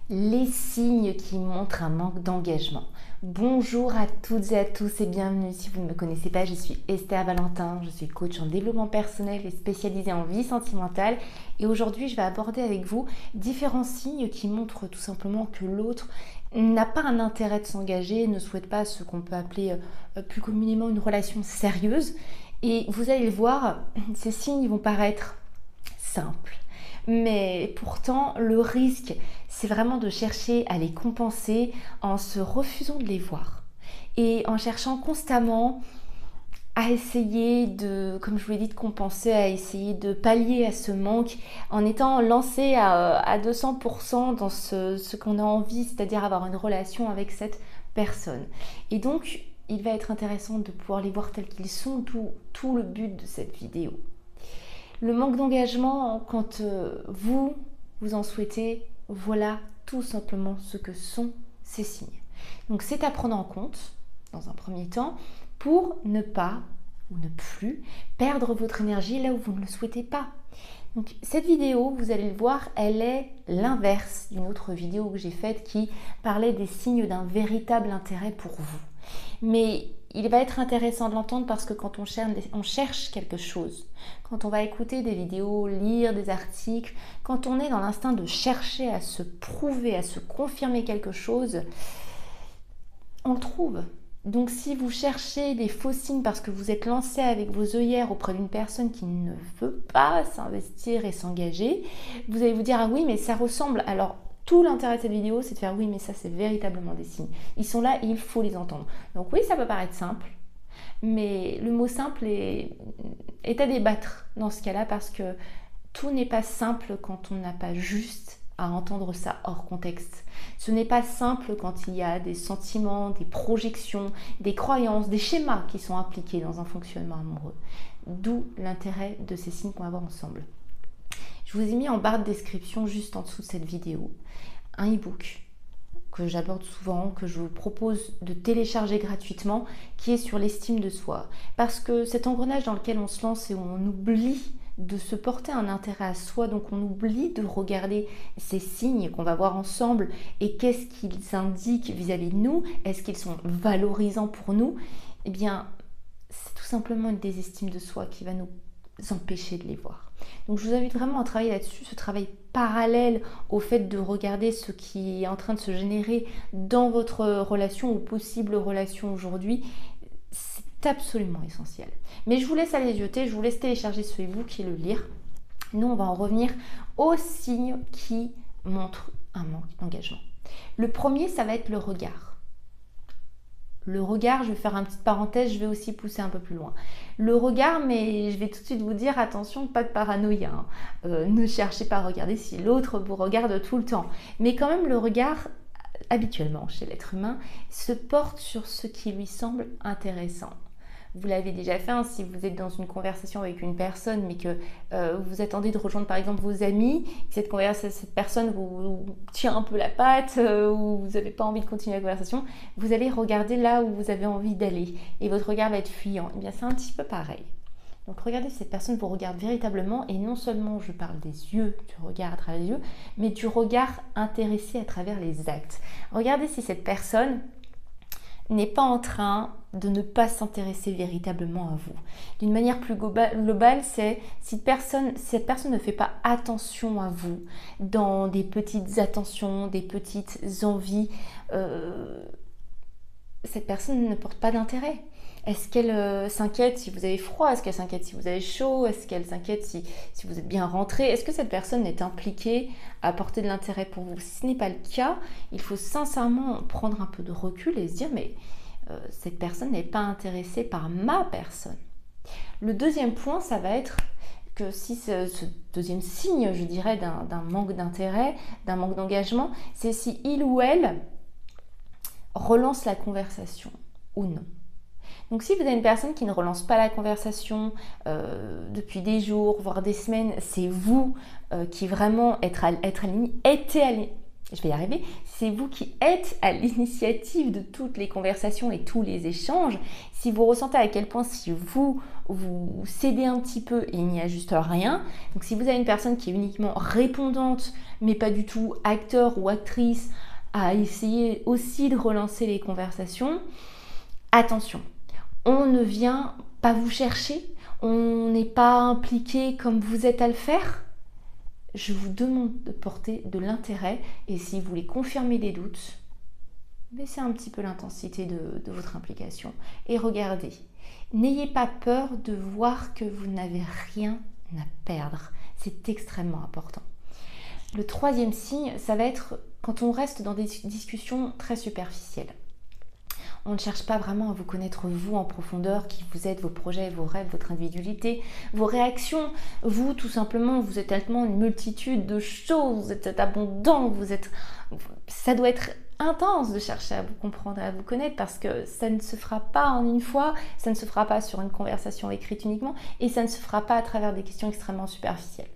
Les signes qui montrent un manque d'engagement. Bonjour à toutes et à tous et bienvenue. Si vous ne me connaissez pas, je suis Esther Valentin, je suis coach en développement personnel et spécialisée en vie sentimentale. Et aujourd'hui, je vais aborder avec vous différents signes qui montrent tout simplement que l'autre n'a pas un intérêt de s'engager, ne souhaite pas ce qu'on peut appeler plus communément une relation sérieuse. Et vous allez le voir, ces signes vont paraître simples. Mais pourtant, le risque, c'est vraiment de chercher à les compenser en se refusant de les voir. Et en cherchant constamment à essayer de, comme je vous l'ai dit, de compenser, à essayer de pallier à ce manque en étant lancé à 200% dans ce qu'on a envie, c'est-à-dire avoir une relation avec cette personne. Et donc, il va être intéressant de pouvoir les voir tels qu'ils sont, tout le but de cette vidéo. Le manque d'engagement, quand vous en souhaitez, voilà tout simplement ce que sont ces signes. Donc c'est à prendre en compte, dans un premier temps, pour ne pas ou ne plus perdre votre énergie là où vous ne le souhaitez pas. Donc cette vidéo, vous allez le voir, elle est l'inverse d'une autre vidéo que j'ai faite qui parlait des signes d'un véritable intérêt pour vous. Mais il va être intéressant de l'entendre parce que quand on cherche quelque chose, quand on va écouter des vidéos, lire des articles, quand on est dans l'instinct de chercher à se prouver, à se confirmer quelque chose, on le trouve. Donc si vous cherchez des faux signes parce que vous êtes lancé avec vos œillères auprès d'une personne qui ne veut pas s'investir et s'engager, vous allez vous dire « Ah oui, mais ça ressemble ». Alors, tout l'intérêt de cette vidéo, c'est de faire « Oui, mais ça, c'est véritablement des signes. Ils sont là et il faut les entendre ». Donc oui, ça peut paraître simple, mais le mot simple est à débattre dans ce cas-là parce que tout n'est pas simple quand on n'a pas juste à entendre ça hors contexte. Ce n'est pas simple quand il y a des sentiments, des projections, des croyances, des schémas qui sont impliqués dans un fonctionnement amoureux. D'où l'intérêt de ces signes qu'on va voir ensemble. Je vous ai mis en barre de description, juste en dessous de cette vidéo, un e-book que j'aborde souvent, que je vous propose de télécharger gratuitement, qui est sur l'estime de soi. Parce que cet engrenage dans lequel on se lance et où on oublie de se porter un intérêt à soi, donc on oublie de regarder ces signes qu'on va voir ensemble et qu'est-ce qu'ils indiquent vis-à-vis de nous, est-ce qu'ils sont valorisants pour nous, eh bien c'est tout simplement une désestime de soi qui va nous empêcher de les voir. Donc je vous invite vraiment à travailler là-dessus, ce travail parallèle au fait de regarder ce qui est en train de se générer dans votre relation ou possible relation aujourd'hui. C'est absolument essentiel. Mais je vous laisse aller jeter, je vous laisse télécharger ce e-book et le lire. Nous, on va en revenir aux signes qui montrent un manque d'engagement. Le premier, ça va être le regard. Le regard, je vais faire une petite parenthèse, je vais aussi pousser un peu plus loin. Le regard, mais je vais tout de suite vous dire, attention, pas de paranoïa. Ne cherchez pas à regarder si l'autre vous regarde tout le temps. Mais quand même, le regard, habituellement chez l'être humain, se porte sur ce qui lui semble intéressant. Vous l'avez déjà fait, hein, si vous êtes dans une conversation avec une personne, mais que vous attendez de rejoindre par exemple vos amis, cette personne vous tient un peu la patte, ou vous n'avez pas envie de continuer la conversation, vous allez regarder là où vous avez envie d'aller, et votre regard va être fuyant. Et bien c'est un petit peu pareil. Donc regardez si cette personne vous regarde véritablement, et non seulement je parle des yeux, du regard à travers les yeux, mais du regard intéressé à travers les actes. Regardez si cette personne n'est pas en train de ne pas s'intéresser véritablement à vous. D'une manière plus globale, c'est si cette personne ne fait pas attention à vous dans des petites attentions, des petites envies, cette personne ne porte pas d'intérêt. Est-ce qu'elle s'inquiète si vous avez froid? Est-ce qu'elle s'inquiète si vous avez chaud? Est-ce qu'elle s'inquiète si vous êtes bien rentré? Est-ce que cette personne est impliquée à porter de l'intérêt pour vous? Si ce n'est pas le cas, il faut sincèrement prendre un peu de recul et se dire mais cette personne n'est pas intéressée par ma personne. Le deuxième point, ça va être que si ce deuxième signe, je dirais, d'un manque d'intérêt, d'un manque d'engagement, c'est si il ou elle relance la conversation ou non. Donc si vous avez une personne qui ne relance pas la conversation depuis des jours, voire des semaines, c'est vous qui vraiment je vais y arriver, c'est vous qui êtes à l'initiative de toutes les conversations et tous les échanges, si vous ressentez à quel point si vous cédez un petit peu et il n'y a juste rien, donc si vous avez une personne qui est uniquement répondante, mais pas du tout acteur ou actrice, à essayer aussi de relancer les conversations, attention, on ne vient pas vous chercher, on n'est pas impliqué comme vous êtes à le faire. Je vous demande de porter de l'intérêt et si vous voulez confirmer des doutes, baissez un petit peu l'intensité de votre implication et regardez. N'ayez pas peur de voir que vous n'avez rien à perdre. C'est extrêmement important. Le troisième signe, ça va être quand on reste dans des discussions très superficielles. On ne cherche pas vraiment à vous connaître vous en profondeur, qui vous êtes, vos projets, vos rêves, votre individualité, vos réactions. Vous, tout simplement, vous êtes tellement une multitude de choses, vous êtes abondant, ça doit être intense de chercher à vous comprendre et à vous connaître parce que ça ne se fera pas en une fois, ça ne se fera pas sur une conversation écrite uniquement et ça ne se fera pas à travers des questions extrêmement superficielles.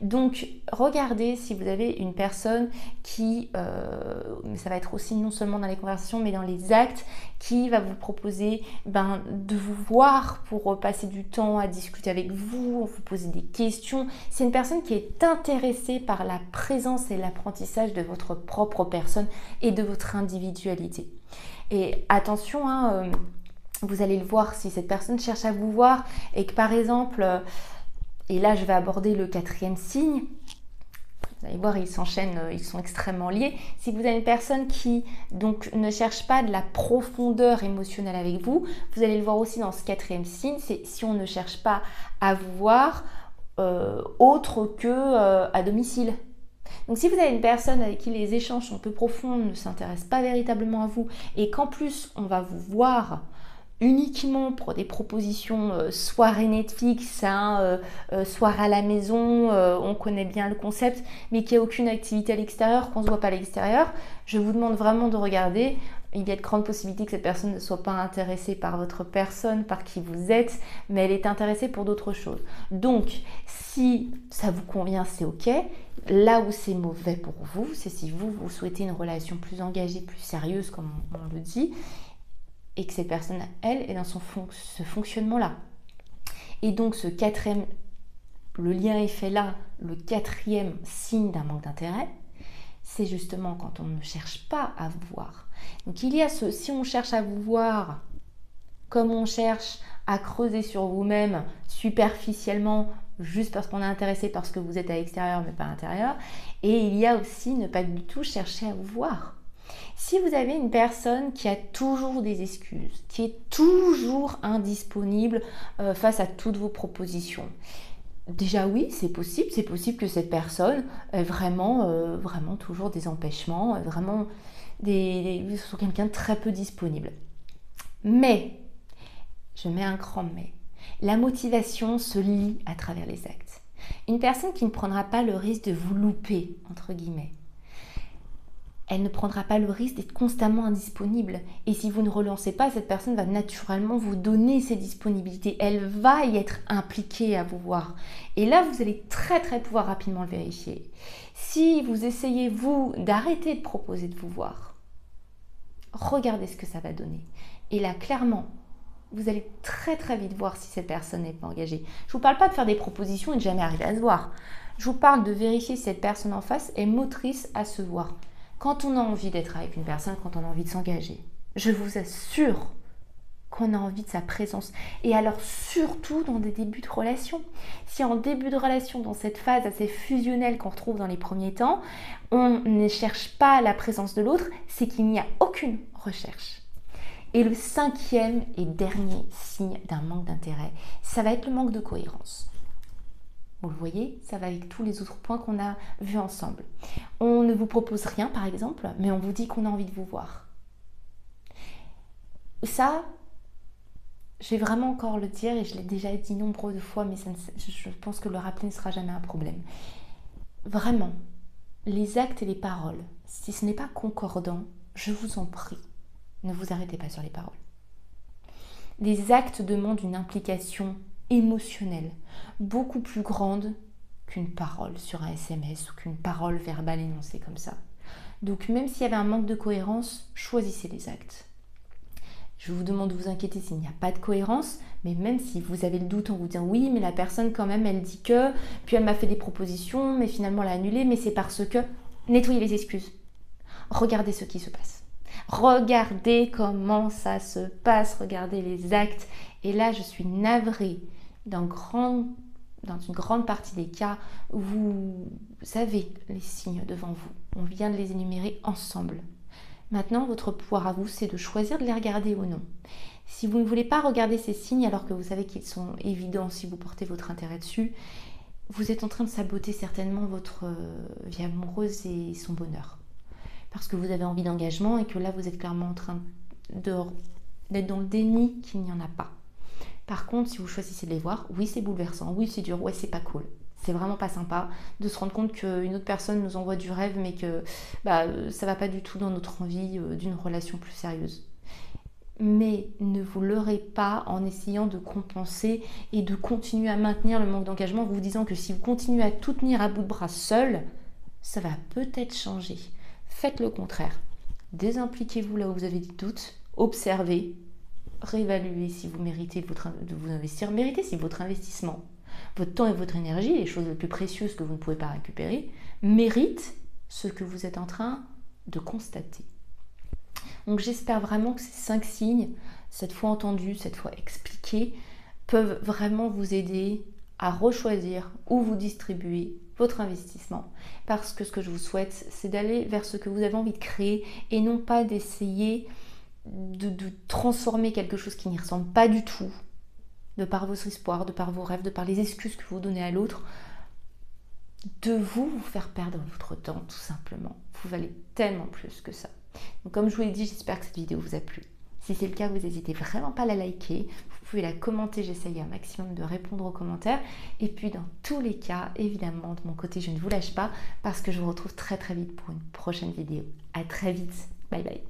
Donc, regardez si vous avez une personne qui, ça va être aussi non seulement dans les conversations, mais dans les actes, qui va vous proposer de vous voir pour passer du temps à discuter avec vous, vous poser des questions. C'est une personne qui est intéressée par la présence et l'apprentissage de votre propre personne et de votre individualité. Et attention, vous allez le voir si cette personne cherche à vous voir et que par exemple... Et là, je vais aborder le quatrième signe. Vous allez voir, ils s'enchaînent, ils sont extrêmement liés. Si vous avez une personne qui donc ne cherche pas de la profondeur émotionnelle avec vous, vous allez le voir aussi dans ce quatrième signe, c'est si on ne cherche pas à vous voir autre que à domicile. Donc si vous avez une personne avec qui les échanges sont peu profonds, ne s'intéresse pas véritablement à vous, et qu'en plus on va vous voir uniquement pour des propositions soirée Netflix, soirée à la maison, on connaît bien le concept, mais qu'il n'y a aucune activité à l'extérieur, qu'on ne se voit pas à l'extérieur, je vous demande vraiment de regarder. Il y a de grandes possibilités que cette personne ne soit pas intéressée par votre personne, par qui vous êtes, mais elle est intéressée pour d'autres choses. Donc, si ça vous convient, c'est ok. Là où c'est mauvais pour vous, c'est si vous souhaitez une relation plus engagée, plus sérieuse, comme on le dit, et que cette personne, elle, est dans ce fonctionnement-là. Et donc, le lien est fait là, le quatrième signe d'un manque d'intérêt, c'est justement quand on ne cherche pas à vous voir. Donc, il y a si on cherche à vous voir, comme on cherche à creuser sur vous-même superficiellement, juste parce qu'on est intéressé parce que vous êtes à l'extérieur, mais pas à l'intérieur, et il y a aussi ne pas du tout chercher à vous voir. Si vous avez une personne qui a toujours des excuses, qui est toujours indisponible face à toutes vos propositions, déjà oui, c'est possible que cette personne ait vraiment toujours des empêchements, vraiment soit quelqu'un de très peu disponible. Mais, je mets un grand mais, la motivation se lie à travers les actes. Une personne qui ne prendra pas le risque de vous louper, entre guillemets, elle ne prendra pas le risque d'être constamment indisponible. Et si vous ne relancez pas, cette personne va naturellement vous donner ses disponibilités. Elle va y être impliquée à vous voir. Et là, vous allez très pouvoir rapidement le vérifier. Si vous essayez, vous, d'arrêter de proposer de vous voir, regardez ce que ça va donner. Et là, clairement, vous allez très vite voir si cette personne n'est pas engagée. Je ne vous parle pas de faire des propositions et de jamais arriver à se voir. Je vous parle de vérifier si cette personne en face est motrice à se voir. Quand on a envie d'être avec une personne, quand on a envie de s'engager, je vous assure qu'on a envie de sa présence. Et alors surtout dans des débuts de relation. Si en début de relation, dans cette phase assez fusionnelle qu'on retrouve dans les premiers temps, on ne cherche pas la présence de l'autre, c'est qu'il n'y a aucune recherche. Et le cinquième et dernier signe d'un manque d'intérêt, ça va être le manque de cohérence. Vous le voyez, ça va avec tous les autres points qu'on a vus ensemble. On ne vous propose rien, par exemple, mais on vous dit qu'on a envie de vous voir. Ça, je vais vraiment encore le dire, et je l'ai déjà dit nombreuses de fois, mais je pense que le rappeler ne sera jamais un problème. Vraiment, les actes et les paroles, si ce n'est pas concordant, je vous en prie, ne vous arrêtez pas sur les paroles. Les actes demandent une implication émotionnelle, beaucoup plus grande qu'une parole sur un SMS ou qu'une parole verbale énoncée comme ça. Donc même s'il y avait un manque de cohérence, choisissez les actes. Je vous demande de vous inquiéter s'il n'y a pas de cohérence, mais même si vous avez le doute en vous disant oui, mais la personne quand même, elle dit que, puis elle m'a fait des propositions, mais finalement elle a annulé, mais c'est parce que... Nettoyez les excuses. Regardez ce qui se passe. Regardez comment ça se passe, regardez les actes. Et là, je suis navrée dans une grande partie des cas, vous avez les signes devant vous. On vient de les énumérer ensemble. Maintenant, votre pouvoir à vous, c'est de choisir de les regarder ou non. Si vous ne voulez pas regarder ces signes alors que vous savez qu'ils sont évidents si vous portez votre intérêt dessus, vous êtes en train de saboter certainement votre vie amoureuse et son bonheur. Parce que vous avez envie d'engagement et que là, vous êtes clairement en train d'être dans le déni qu'il n'y en a pas. Par contre, si vous choisissez de les voir, oui, c'est bouleversant, oui, c'est dur, ouais, c'est pas cool. C'est vraiment pas sympa de se rendre compte qu'une autre personne nous envoie du rêve, mais que ça va pas du tout dans notre envie d'une relation plus sérieuse. Mais ne vous leurrez pas en essayant de compenser et de continuer à maintenir le manque d'engagement, vous disant que si vous continuez à tout tenir à bout de bras seul, ça va peut-être changer. Faites le contraire. Désimpliquez-vous là où vous avez des doutes, observez, réévaluez si vous méritez de vous investir, méritez si votre investissement, votre temps et votre énergie, les choses les plus précieuses que vous ne pouvez pas récupérer, méritent ce que vous êtes en train de constater. Donc j'espère vraiment que ces 5 signes, cette fois entendus, cette fois expliqués, peuvent vraiment vous aider à rechoisir où vous distribuez votre investissement. Parce que ce que je vous souhaite, c'est d'aller vers ce que vous avez envie de créer et non pas d'essayer de transformer quelque chose qui n'y ressemble pas du tout, de par vos espoirs, de par vos rêves, de par les excuses que vous donnez à l'autre, de vous faire perdre votre temps tout simplement. Vous valez tellement plus que ça. Donc comme je vous l'ai dit, j'espère que cette vidéo vous a plu. Si c'est le cas, vous n'hésitez vraiment pas à la liker, vous pouvez la commenter, j'essaye un maximum de répondre aux commentaires. Et puis dans tous les cas, évidemment, de mon côté, je ne vous lâche pas parce que je vous retrouve très très vite pour une prochaine vidéo. À très vite, bye bye.